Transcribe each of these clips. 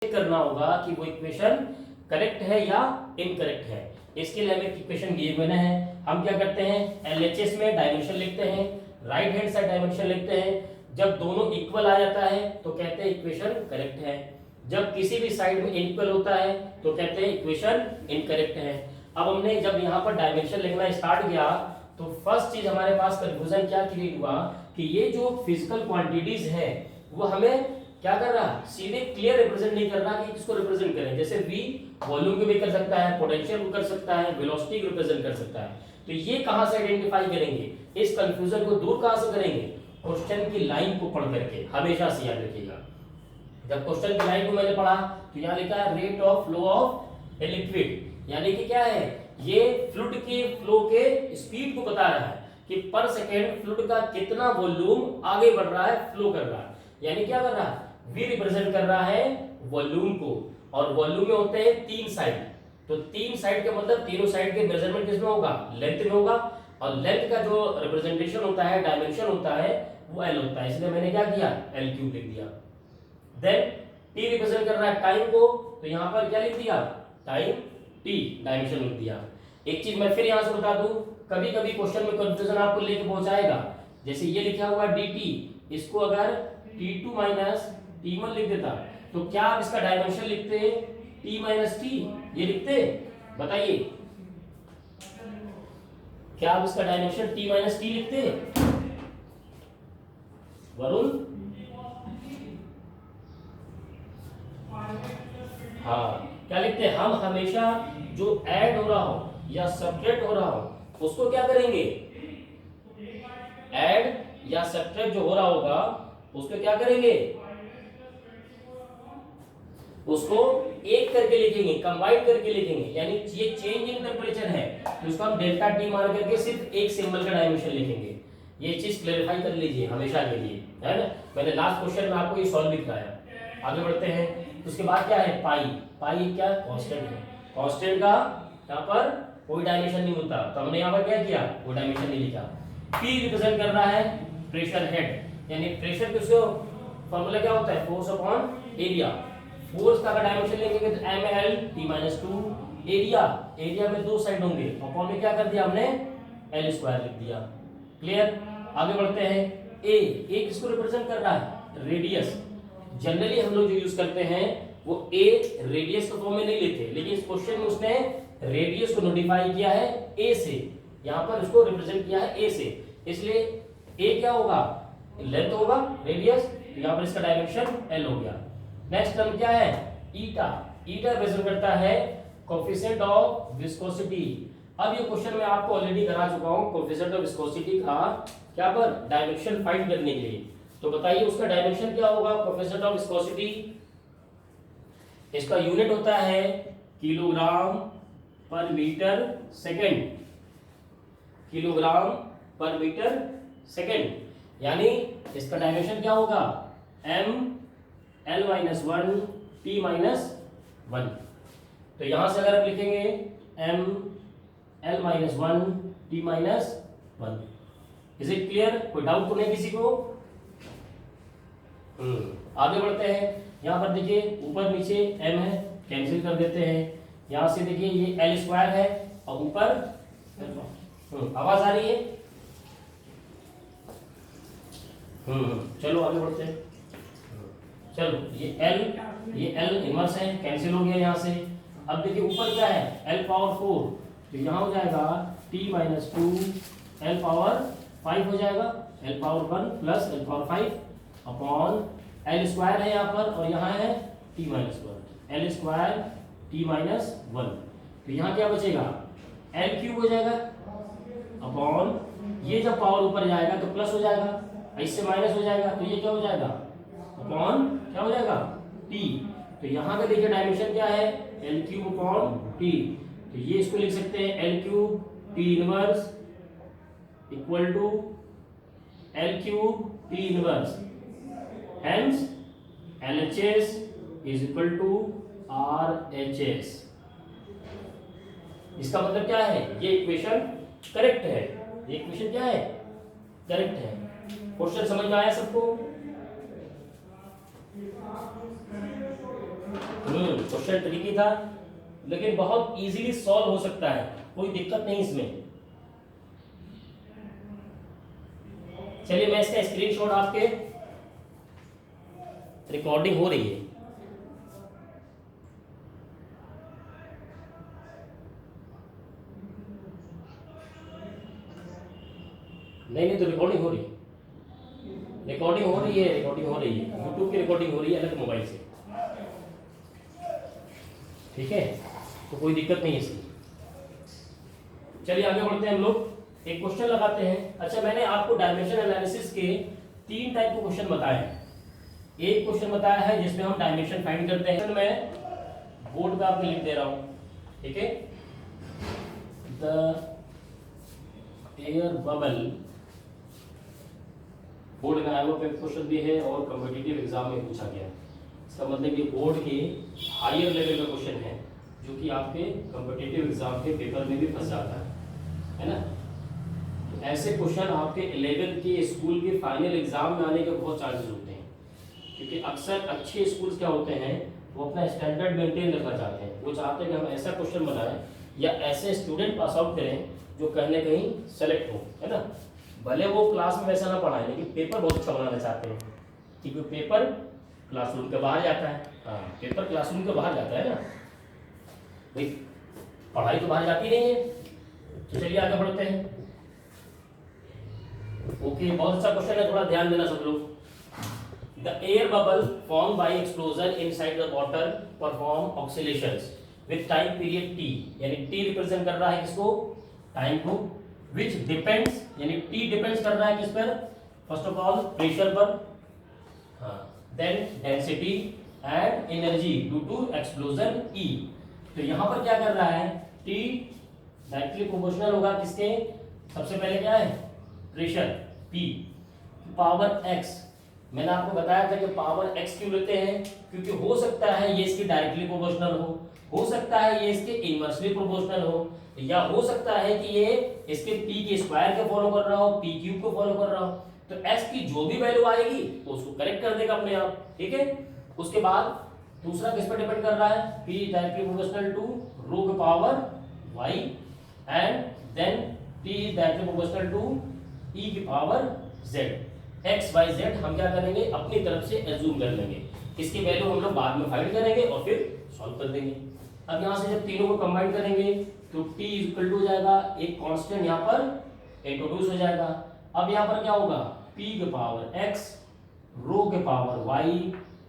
करना होगा कि वो इक्वेशन करेक्ट है या इनकरेक्ट है। इसके लिए हमें इक्वेशन गिवन है, हम क्या करते हैं एलएचएस में डायमेंशन लिखते हैं, राइट हैंड साइड डायमेंशन लिखते हैं। जब दोनों इक्वल आ जाता है तो कहते हैं इक्वेशन करेक्ट है, जब किसी भी साइड में इक्वल होता है तो कहते हैं इक्वेशन इनकरेक्ट है। अब हमने जब यहाँ पर डायमेंशन लिखना स्टार्ट किया तो फर्स्ट चीज हमारे पास कंफ्यूजन क्या क्रिएट हुआ कि ये जो फिजिकल क्वांटिटीज है वो हमें क्या कर रहा है, सीधे क्लियर रिप्रेजेंट नहीं कर रहा कि किसको रिप्रेजेंट करें। जैसे v वॉल्यूम को भी कर सकता है, पोटेंशियल को कर सकता है, वेलोसिटी को रिप्रेजेंट कर सकता है। तो ये कहां से आइडेंटिफाई करेंगे, इस कंफ्यूजन को दूर कहां से करेंगे, क्वेश्चन की लाइन को पढ़ करके। हमेशा से याद रखिएगा, जब क्वेश्चन की लाइन को मैंने पढ़ा तो यहाँ लिखा है rate of flow of a liquid, यानी कि क्या है, ये फ्लूइड के फ्लो के स्पीड को बता रहा है कि पर सेकेंड फ्लूइड का कितना वॉल्यूम आगे बढ़ रहा है, फ्लो कर रहा है। यानी क्या कर रहा है, V रिप्रेजेंट कर रहा है वॉल्यूम को, और वॉल्यूम में होते हैं तीन साइड। तो तीन साइड का मतलब तीनों साइड के मेजरमेंट किसमें होगा, लेंथ में होगा, और लेंथ का जो रिप्रेजेंटेशन होता है, डायमेंशन होता है, वो L होता है। इसलिए मैंने क्या किया, L क्यूब लिख दिया। देन T रिप्रेजेंट कर रहा है टाइम को, तो यहाँ पर क्या लिख दिया, टाइम T डायमेंशन लिख दिया। एक चीज मैं फिर यहाँ से बता दूं, कभी कभी क्वेश्चन में कंफ्यूजन आपको लेके पहुंचाएगा। जैसे ये लिखा हुआ dt, इसको अगर T2 माइनस T1 लिख देता तो क्या आप इसका डायमेंशन लिखते T माइनस T, ये लिखते, बताइए क्या आप इसका डायमेंशन T माइनस T लिखते वरुण? हाँ, क्या लिखते हैं हम, हमेशा जो ऐड हो रहा हो या सब्ट्रैक्ट हो रहा हो उसको क्या करेंगे, ऐड या सब्ट्रैक्ट जो हो रहा होगा उसको क्या करेंगे, उसको एक करके लिखेंगे, कंबाइन करके लिखेंगे। यानी ये चेंज इन टेंपरेचर है तो उसको हम डेल्टा टी मान करके सिर्फ एक सिंबल का डायमेंशन लिखेंगे। ये चीज क्लैरिफाई कर लीजिए हमेशा के लिए, है ना। मैंने लास्ट क्वेश्चन में आपको ये सॉल्व भी कराया। आगे बढ़ते हैं, उसके बाद क्या है, पाई। पाई क्या, कांस्टेंट है, कांस्टेंट का यहाँ पर कोई डायमेंशन नहीं होता, तो हमने यहाँ पर क्या किया, कोई डायमेंशन नहीं लिखा। पी रिप्रेजेंट कर रहा है प्रेशर हेड, यानी प्रेशर किसको, फॉर्मूला क्या होता है, फोर्स अपॉन एरिया। फोर्स का डायमेंशन लेंगे तो ml t-2, एरिया, एरिया में दो साइड होंगे, अपॉन में क्या कर दिया हमने, l स्क्वायर लिख दिया। क्लियर, आगे बढ़ते हैं। a किसको रिप्रेजेंट कर रहा है, रेडियस। जनरली हम लोग जो यूज करते हैं वो a रेडियस के फॉर्म में नहीं लेते, लेकिन इस क्वेश्चन में उसने रेडियस को नोटिफाई किया है a से, यहाँ पर उसको रिप्रेजेंट किया है a से, इसलिए a क्या होगा, लेंथ होगा, रेडियस, तो यहाँ पर इसका डायमेंशन l हो गया। नेक्स्ट टर्म क्या है, ईटा। ईटा रिप्रेजेंट करता है कोएफिशिएंट ऑफ विस्कोसिटी। अब ये क्वेश्चन मैं आपको ऑलरेडी करा चुका हूं, कोएफिशिएंट ऑफ विस्कोसिटी का क्या पर डायमेंशन फाइंड करने के लिए। तो बताइए उसका डायमेंशन क्या होगा, कोएफिशिएंट ऑफ विस्कोसिटी, इसका यूनिट होता है किलोग्राम पर मीटर सेकेंड, किलोग्राम पर मीटर सेकेंड। यानी इसका डायमेंशन क्या होगा, m L minus 1 T minus 1। तो यहां से अगर आप लिखेंगे m L minus 1 T minus 1। Is it clear, कोई डाउट तो नहीं किसी को? आगे बढ़ते हैं। यहां पर देखिए ऊपर नीचे m है, कैंसिल कर देते हैं। यहां से देखिए ये L स्क्वायर है और ऊपर आवाज आ रही है। चलो आगे बढ़ते हैं। चलो ये L इनवर्स है, कैंसिल हो गया यहाँ से। अब देखिए ऊपर क्या है, L पावर 4, तो यहाँ हो जाएगा T माइनस 2 L पावर 5 हो जाएगा, L power 1 plus L power 5 upon L square है यहाँ पर, और यहाँ है T minus 1, L square T minus 1। तो यहाँ क्या बचेगा, L क्यूब हो जाएगा अपॉन, ये जब पावर ऊपर जाएगा तो प्लस हो जाएगा, इससे माइनस हो जाएगा, तो ये क्या हो जाएगा, अपॉन क्या हो जाएगा, T। तो यहाँ का देखिए डायमेंशन क्या है, L क्यूब अपॉन T। तो ये इसको लिख सकते हैं L cube T inverse equal to L cube T inverse, hence LHS is equal to RHS। इसका मतलब क्या है, ये इक्वेशन करेक्ट है, ये इक्वेशन क्या है, करेक्ट है। क्वेश्चन समझ में आया सबको? क्वेश्चन ट्रिकी था लेकिन बहुत इजीली सॉल्व हो सकता है, कोई दिक्कत नहीं इसमें। चलिए मैं इसका स्क्रीनशॉट, आपके रिकॉर्डिंग हो रही है। नहीं तो रिकॉर्डिंग हो रही है, रिकॉर्डिंग हो रही है, रिकॉर्डिंग हो रही है, यूट्यूब की रिकॉर्डिंग हो रही है अलग मोबाइल से, ठीक है, तो कोई दिक्कत नहीं है इसकी। चलिए आगे बढ़ते हैं हम लोग, एक क्वेश्चन लगाते हैं। अच्छा, मैंने आपको डायमेंशन एनालिसिस के 3 टाइप के क्वेश्चन बताए हैं। एक क्वेश्चन बताया है जिसमें हम डायमेंशन फाइंड करते हैं, मैं बोर्ड पे आपको लिख दे रहा हूं, ठीक है। द एयर बबल, बोर्ड में आया क्वेश्चन भी है और कॉम्पिटिटिव एग्जाम में पूछा गया, इसका मतलब ये बोर्ड के हायर लेवल का क्वेश्चन है जो कि आपके कॉम्पिटिटिव एग्जाम के पेपर में भी फंस जाता है ना। तो ऐसे क्वेश्चन आपके 11th के स्कूल के फाइनल एग्जाम में आने के बहुत चांसेस होते हैं, क्योंकि अक्सर अच्छे स्कूल्स क्या होते हैं, वो अपना स्टैंडर्ड मेंटेन रखना चाहते हैं, वो चाहते हैं कि हम ऐसा क्वेश्चन बनाएं या ऐसे स्टूडेंट पास आउट करें जो कहीं ना कहीं सेलेक्ट हो, है ना। भले वो क्लास में वैसा ना पढ़ाएं लेकिन पेपर बहुत अच्छा बनाना चाहते हैं, क्योंकि पेपर क्लासरूम के बाहर जाता है। हाँ, पेपर क्लासरूम के बाहर जाता है ना भाई, पढ़ाई तो बाहर जाती नहीं है। तो चलिए आगे बढ़ते हैं। ओके, बहुत अच्छा क्वेश्चन है, थोड़ा ध्यान देना सब लोग। The air bubble form by explosion inside the water perform oscillations with time period T, यानी टी रिप्रेजेंट कर रहा है किसको, टाइम को, विच डिपेंड्स, यानी टी डिपेंड्स कर रहा है किस पर, फर्स्ट ऑफ ऑल प्रेशर पर, हाँ, then density and energy due to explosion E. तो यहां पर क्या कर रहा है, टी डायरेक्टली प्रोपोर्शनल होगा किसके, सबसे पहले क्या है प्रेशर पी, पावर एक्स। मैंने आपको बताया था कि पावर एक्स क्यों लेते हैं, क्योंकि हो सकता है ये इसकी डायरेक्टली प्रोपोर्शनल हो सकता है ये इसके इनवर्सली प्रोपोर्शनल हो, या हो सकता है कि ये इसके पी के स्क्वायर को फॉलो कर रहा हो, पी क्यूब को फॉलो कर रहा हो। तो एक्स की जो भी वैल्यू आएगी वो उसको करेक्ट कर देगा अपने आप, ठीक है। उसके बाद दूसरा किस पर डिपेंड कर रहा है, P directly proportional to rho की power Y, and then P is directly proportional to E की power Z. X Y Z हम क्या करेंगे, अपनी तरफ से एज्यूम कर लेंगे, इसकी वैल्यू हम लोग बाद में फाइंड करेंगे और फिर सॉल्व कर देंगे। अब यहाँ से जब तीनों को कंबाइन करेंगे तो t इक्वल टू हो जाएगा, एक कांस्टेंट यहाँ पर इंट्रोड्यूस हो जाएगा। अब यहाँ पर क्या होगा, p के पावर x, रो के पावर y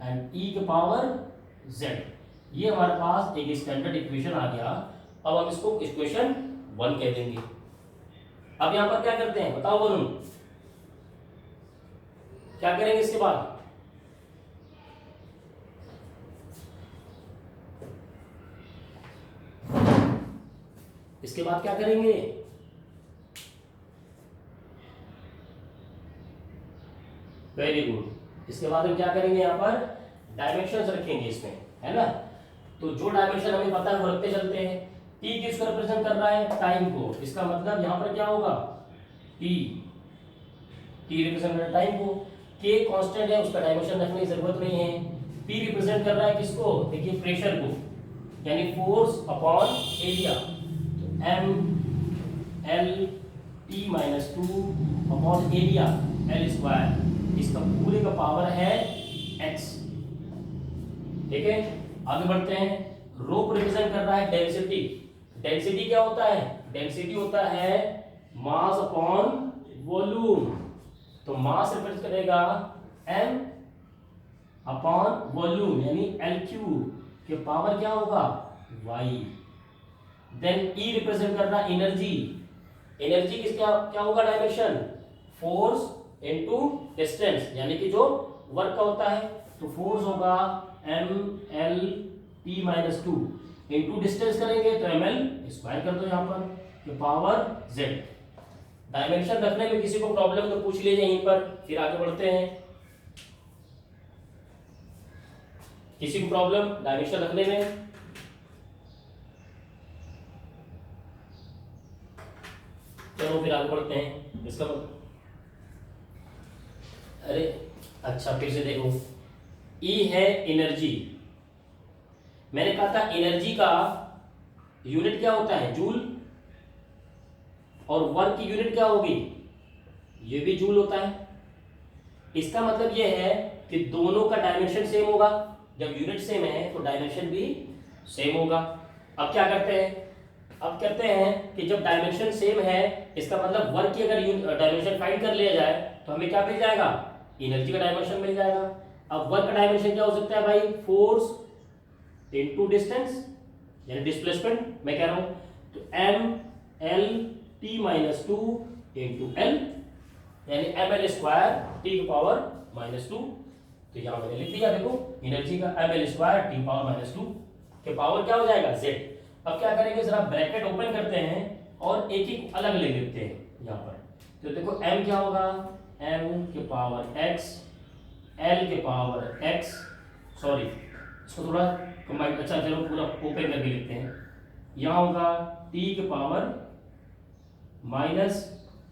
एंड e के पावर z। ये हमारे पास एक स्टैंडर्ड इक्वेशन आ गया। अब हम इसको इक्वेशन 1 कह देंगे। अब यहाँ पर क्या करते हैं बताओ वरुण, क्या करेंगे इसके बाद, इसके बाद क्या करेंगे, वेरी गुड। इसके बाद हम क्या करेंगे, यहाँ पर डायमेंशंस रखेंगे इसमें, है ना। तो जो डायमेंशन हमें पता है वो रखते चलते हैं। टी किसको रिप्रेजेंट कर रहा है, टाइम को, इसका मतलब यहाँ पर क्या होगा, टी रिप्रेजेंट कर रहा है टाइम को। के कांस्टेंट है, उसका डायमेंशन रखने की जरूरत नहीं है। पी रिप्रेजेंट कर रहा है किसको, देखिए प्रेशर को, यानी force upon area, M L T minus 2 upon area L square, इसका पूरे का पावर है एक्स, ठीक है। आगे बढ़ते हैं। रो को रिप्रेजेंट कर रहा है डेंसिटी। डेंसिटी क्या होता है, डेंसिटी होता है मास अपॉन वॉल्यूम। तो मास रिप्रेजेंट करेगा m अपॉन वॉल्यूम, यानी एल क्यूब के पावर क्या होगा y। देन E रिप्रेजेंट कर रहा है एनर्जी। एनर्जी किसका क्या होगा, डायमेंशन फोर्स इनटू डिस्टेंस, यानी कि जो वर्क का होता है। तो फोर्स होगा ml p - 2 इनटू डिस्टेंस करेंगे तो ml स्क्वायर कर दो यहाँ पर के पावर z। डायमेंशन रखने में किसी को प्रॉब्लम तो पूछ लीजिए यहीं पर, फिर आगे बढ़ते हैं। किसी को प्रॉब्लम डायमेंशन रखने में, चलो फिर आगे बढ़ते हैं। इसका अरे अच्छा फिर से देखो, E है एनर्जी, मैंने कहा था एनर्जी का यूनिट क्या होता है, जूल, और वर्क की यूनिट क्या होगी, ये भी जूल होता है। इसका मतलब ये है कि दोनों का डायमेंशन सेम होगा। जब यूनिट सेम है तो डायमेंशन भी सेम होगा। अब क्या करते हैं, अब कहते हैं कि जब डायमेंशन सेम है, इसका मतलब वर्क की अगर डायमेंशन फाइंड कर लिया जाए तो हमें क्या मिल जाएगा, एनर्जी का डायमेंशन मिल जाएगा। अब वर्क का डायमेंशन क्या हो सकता है भाई, फोर्स इनटू डिस्टेंस यानी डिस्प्लेसमेंट मैं कह रहा हूं, तो M L T minus two into L यानी एम एल स्क्वायर टी की पावर माइनस टू। तो यहां मैंने लिख दिया, देखो एनर्जी का M L square T power minus two के पावर क्या हो जाएगा, जेड। अब क्या करेंगे, जरा ब्रैकेट ओपन करते हैं और एक एक अलग ले लेते हैं यहां पर। तो देखो m क्या होगा, m के पावर x, l के पावर x, सॉरी इसको थोड़ा कंबाइन, अच्छा चलो पूरा ओपन करके लिखते हैं। यहां होगा t के पावर माइनस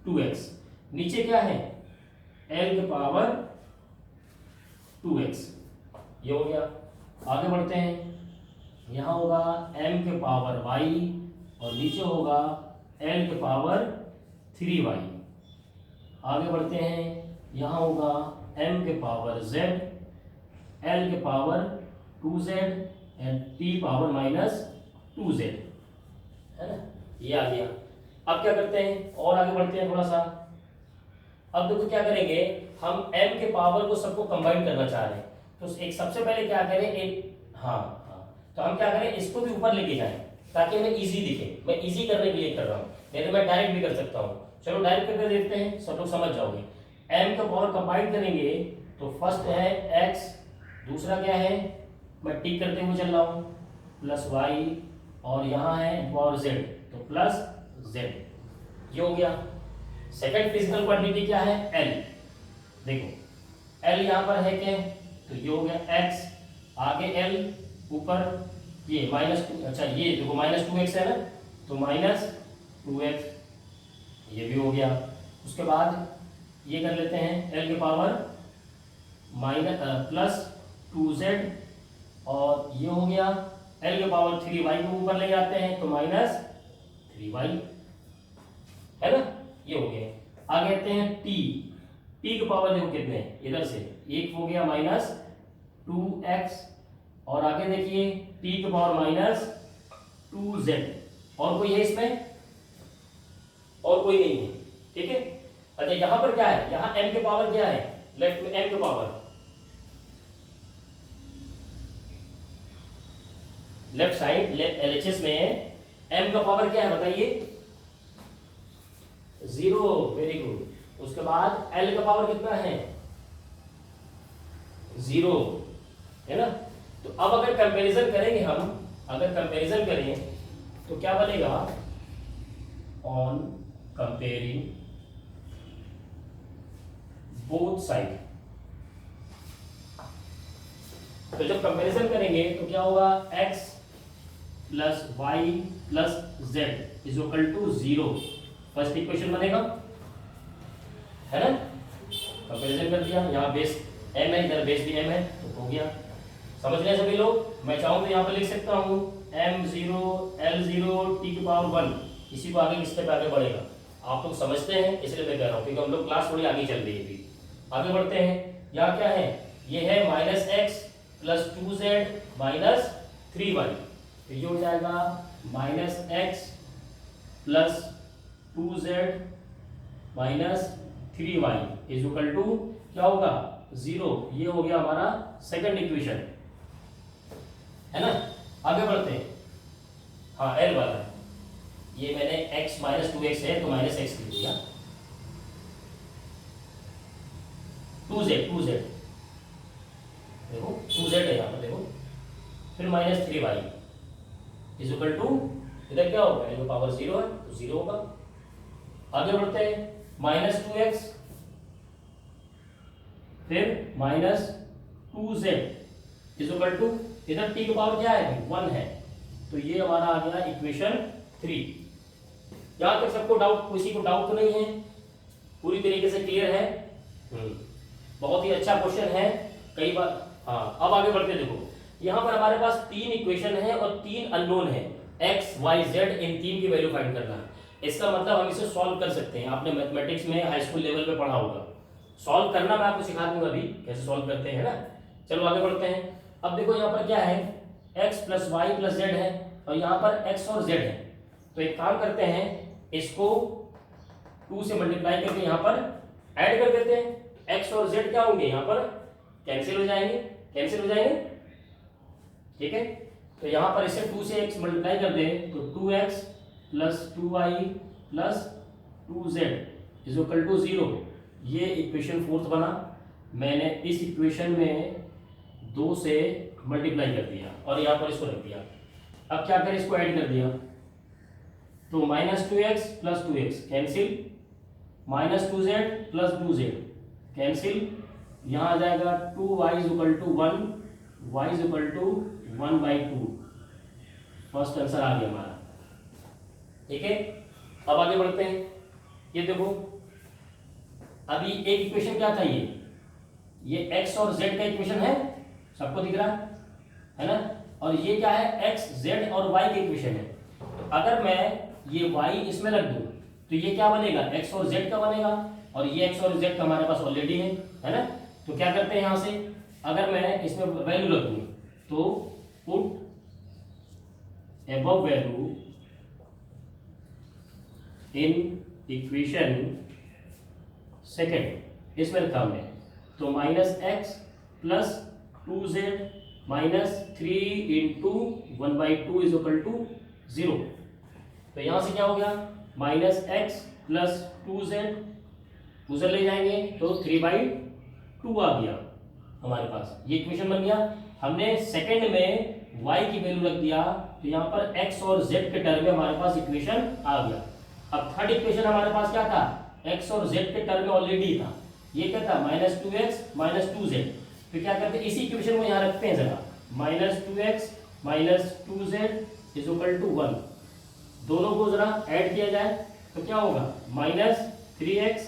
2x, नीचे क्या है l के पावर 2x, ये हो गया। आगे बढ़ते हैं, यहाँ होगा m के पावर y और नीचे होगा l के पावर 3y। आगे बढ़ते हैं, यहाँ होगा m के पावर z, l के power 2z and t power minus 2z, है ना, ये आ गया। अब क्या करते हैं, और आगे बढ़ते हैं थोड़ा सा। अब देखो क्या करेंगे, हम m के पावर को सबको कंबाइन करना चाह रहे हैं, तो एक सबसे पहले क्या करें, एक हाँ तो हम क्या करें, इसको भी ऊपर लेके जाएं ताकि हमें इजी दिखे। मैं इजी करने के लिए कर रहा हूँ, नहीं तो मैं डायरेक्ट भी कर सकता हूँ। चलो डायरेक्ट करके देखते हैं, सब लोग समझ जाओगे। m का पावर कंबाइन करेंगे तो फर्स्ट है x, दूसरा क्या है, मैं टिक करते हुए चल रहा हूँ, प्लस y, और यहाँ है पावर z, तो प्लस z, ये हो गया। सेकंड फिजिकल क्वांटिटी क्या है, l, देखो l यहाँ पर है क्या, तो ये हो गया x, आगे l, ऊपर ये माइनस टू, अच्छा ये देखो माइनस 2x है ना, तो माइनस 2x, ये भी हो गया। उसके बाद ये कर लेते हैं l के पावर माइनस प्लस 2z, और ये हो गया l के पावर 3y को ऊपर ले जाते हैं तो माइनस 3y, है ना, ये हो गया। आगे कहते हैं t, t के पावर देखो कितने हैं, इधर से एक हो गया माइनस 2x, और आगे देखिए t के पावर माइनस 2z, और कोई है इसमें, और कोई नहीं है, ठीक है। अच्छा यहां पर क्या है, यहां m के पावर क्या है, लेफ्ट में m के पावर, लेफ्ट साइड LHS में m का पावर क्या है बताइए, 0, वेरी गुड। उसके बाद l का पावर कितना है, 0, है ना। तो अब अगर कंपैरिजन करेंगे हम, अगर कंपैरिजन करें तो क्या बनेगा, ऑन कंपेयरिंग बोथ साइड। तो जब कंपैरिजन करेंगे तो क्या होगा, x plus y plus z is equal to 0, first equation बनेगा, है ना। कंपैरिजन कर दिया, यहाँ बेस m है, इधर बेस भी m है, तो हो गया। समझ रहे हैं सभी लोग, मैं चाहूँ तो यहाँ पर लिख सकता हूँ m0 l0 t की पावर 1, इसी को आगे स्टेप आगे बढ़ेगा। आप लोग समझते हैं इसलिए मैं कह रहा हूँ, क्योंकि हम लोग क्लास थोड़ी आगे चल रही है अभी। आगे बढ़ते हैं, यहाँ क्या है, ये है minus x plus 2z minus 3y, तो ये हो जाएगा minus x plus 2z minus 3y is equal to क्या होगा, 0। ये हो गया हमारा सेकंड इक्वेशन, है ना। आगे बढ़ते हैं, हाँ L वाला है, ये मैंने x माइनस 2x है तो माइनस x लिख दिया, 2z देखो 2z है यहाँ पर, देखो फिर minus 3y is equal to, इधर क्या होगा, जो पावर 0 है तो 0 होगा। आगे बढ़ते हैं, माइनस 2x फिर minus 2z is equal to, इधर t की पावर क्या है, 1 है, तो ये हमारा आ गया इक्वेशन 3। यहां तक सबको डाउट, किसी को डाउट तो नहीं है, पूरी तरीके से क्लियर है। बहुत ही अच्छा क्वेश्चन है, कई बार। हाँ अब आगे बढ़ते देखो, यहाँ पर हमारे पास 3 इक्वेशन है और 3 अननोन है, x y z, इन 3 की वैल्यू फाइंड करना है। इसका मतलब हम इसे सॉल्व कर सकते हैं। आपने मैथमेटिक्स में हाई स्कूल लेवल पे पढ़ा होगा। सॉल्व करना मैं आपको सिखा दूंगा अभी कैसे सॉल्व करते हैं ना। चलो आगे बढ़ते हैं। अब देखो यहाँ पर क्या है, x plus y plus z है और यहाँ पर x और z है। तो एक काम करते हैं, इसको 2 से मल्टीप्लाई करके यहाँ पर ऐड कर देते हैं। x और z क्या होंगे, यहाँ पर कैंसिल हो जाएंगे, कैंसिल हो जाएंगे, ठीक है। तो यहाँ पर इसे 2 से x मल्टीप्लाई कर दें तो 2x plus 2y plus 2z is equal to 0। ये इक्वेशन 4th बना। मैंने इस इक्वेशन में 2 से मल्टीप्लाई कर दिया और यहाँ पर इसको रख दिया। अब क्या करें, इसको ऐड कर दिया तो -2x plus 2x cancel, -2z plus 2z cancel, यहाँ आ जाएगा 2y is equal to 1, y is equal to 1/2। First answer आ गया हमारा, ठीक है। अब आगे बढ़ते हैं। ये देखो अभी एक इक्वेशन क्या था, ये x और z का इक्वेशन है, सबको दिख रहा है ना। और ये क्या है, x z और y का इक्वेशन है। तो अगर मैं ये y इसमें रख दूं तो ये क्या बनेगा, x और z का बनेगा। और ये x और z का हमारे पास ऑलरेडी है ना। तो क्या करते हैं, यहाँ से अगर मैं इसमें वैल्यू रख दूं तो put above value in equation second, इसमें रखा हमने तो -x plus 2z minus 3 into 1/2 is equal to 0। तो यहां से क्या हो गया, -x प्लस 2z उधर ले जाएंगे तो 3/2 आ गया हमारे पास। ये इक्वेशन बन गया। हमने सेकंड में y की वैल्यू रख दिया तो यहाँ पर x और z के टर्म में हमारे पास इक्वेशन आ गया। अब थर्ड इक्वेशन हमारे पास क्या था, x और z के टर्म में ऑलरेडी था। ये क्या था, -2x माइनस 2z। तो क्या करते हैं, इसी इक्वेशन को यहाँ रखते हैं जरा, -2x minus 2z is equal to 1। दोनों को जरा ऐड किया जाए तो क्या होगा, -3x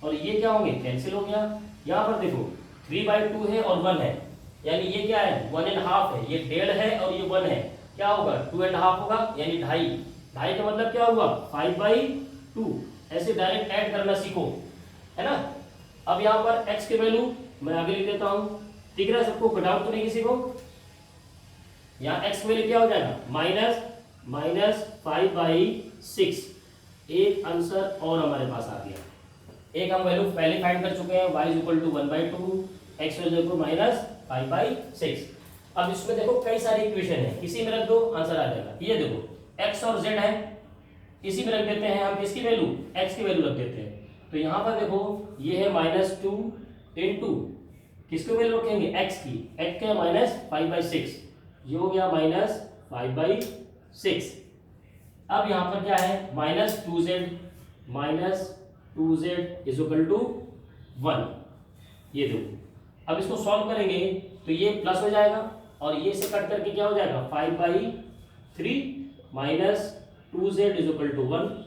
और ये क्या होंगे, कैंसिल हो गया। यहाँ पर देखो 3/2 है और 1 है, यानी ये क्या है, 1.5 है। ये 1.5 है और ये 1 है, क्या होगा 2.5 होगा, यानी 2.5। 2.5 का मतलब क्या हुआ, 5/2। ऐसे डायरेक्ट ऐड करना सीखो, है ना। अब यहाँ पर x की वैल्यू मैं आगे लिख देता हूँ, दिख रहा है सबको, डाउट तो नहीं किसी को। यहाँ x की वैल्यू क्या हो जाएगा, -5/6। एक आंसर और हमारे पास आ गया। एक हम वैल्यू पहले फाइंड कर चुके हैं, y is equal to 1/2, x is equal to -5/6। अब इसमें देखो कई सारी इक्वेशन है, किसी में रख दो आंसर आ जाएगा। ये देखो x और z है, इसी में रख देते हैं हम, किसकी वैल्यू, x की वैल्यू रख देते हैं। तो यहाँ पर देखो ये है -2 इंटू किसकी वैल्यू रखेंगे, x की, x के -5/6, ये हो गया -5/6। अब यहाँ पर क्या है, -2z इज इक्वल टू 1। ये देखो अब इसको सॉल्व करेंगे तो ये प्लस हो जाएगा और ये से कट करके क्या हो जाएगा, 5/3 -2z इज इक्वल टू 1।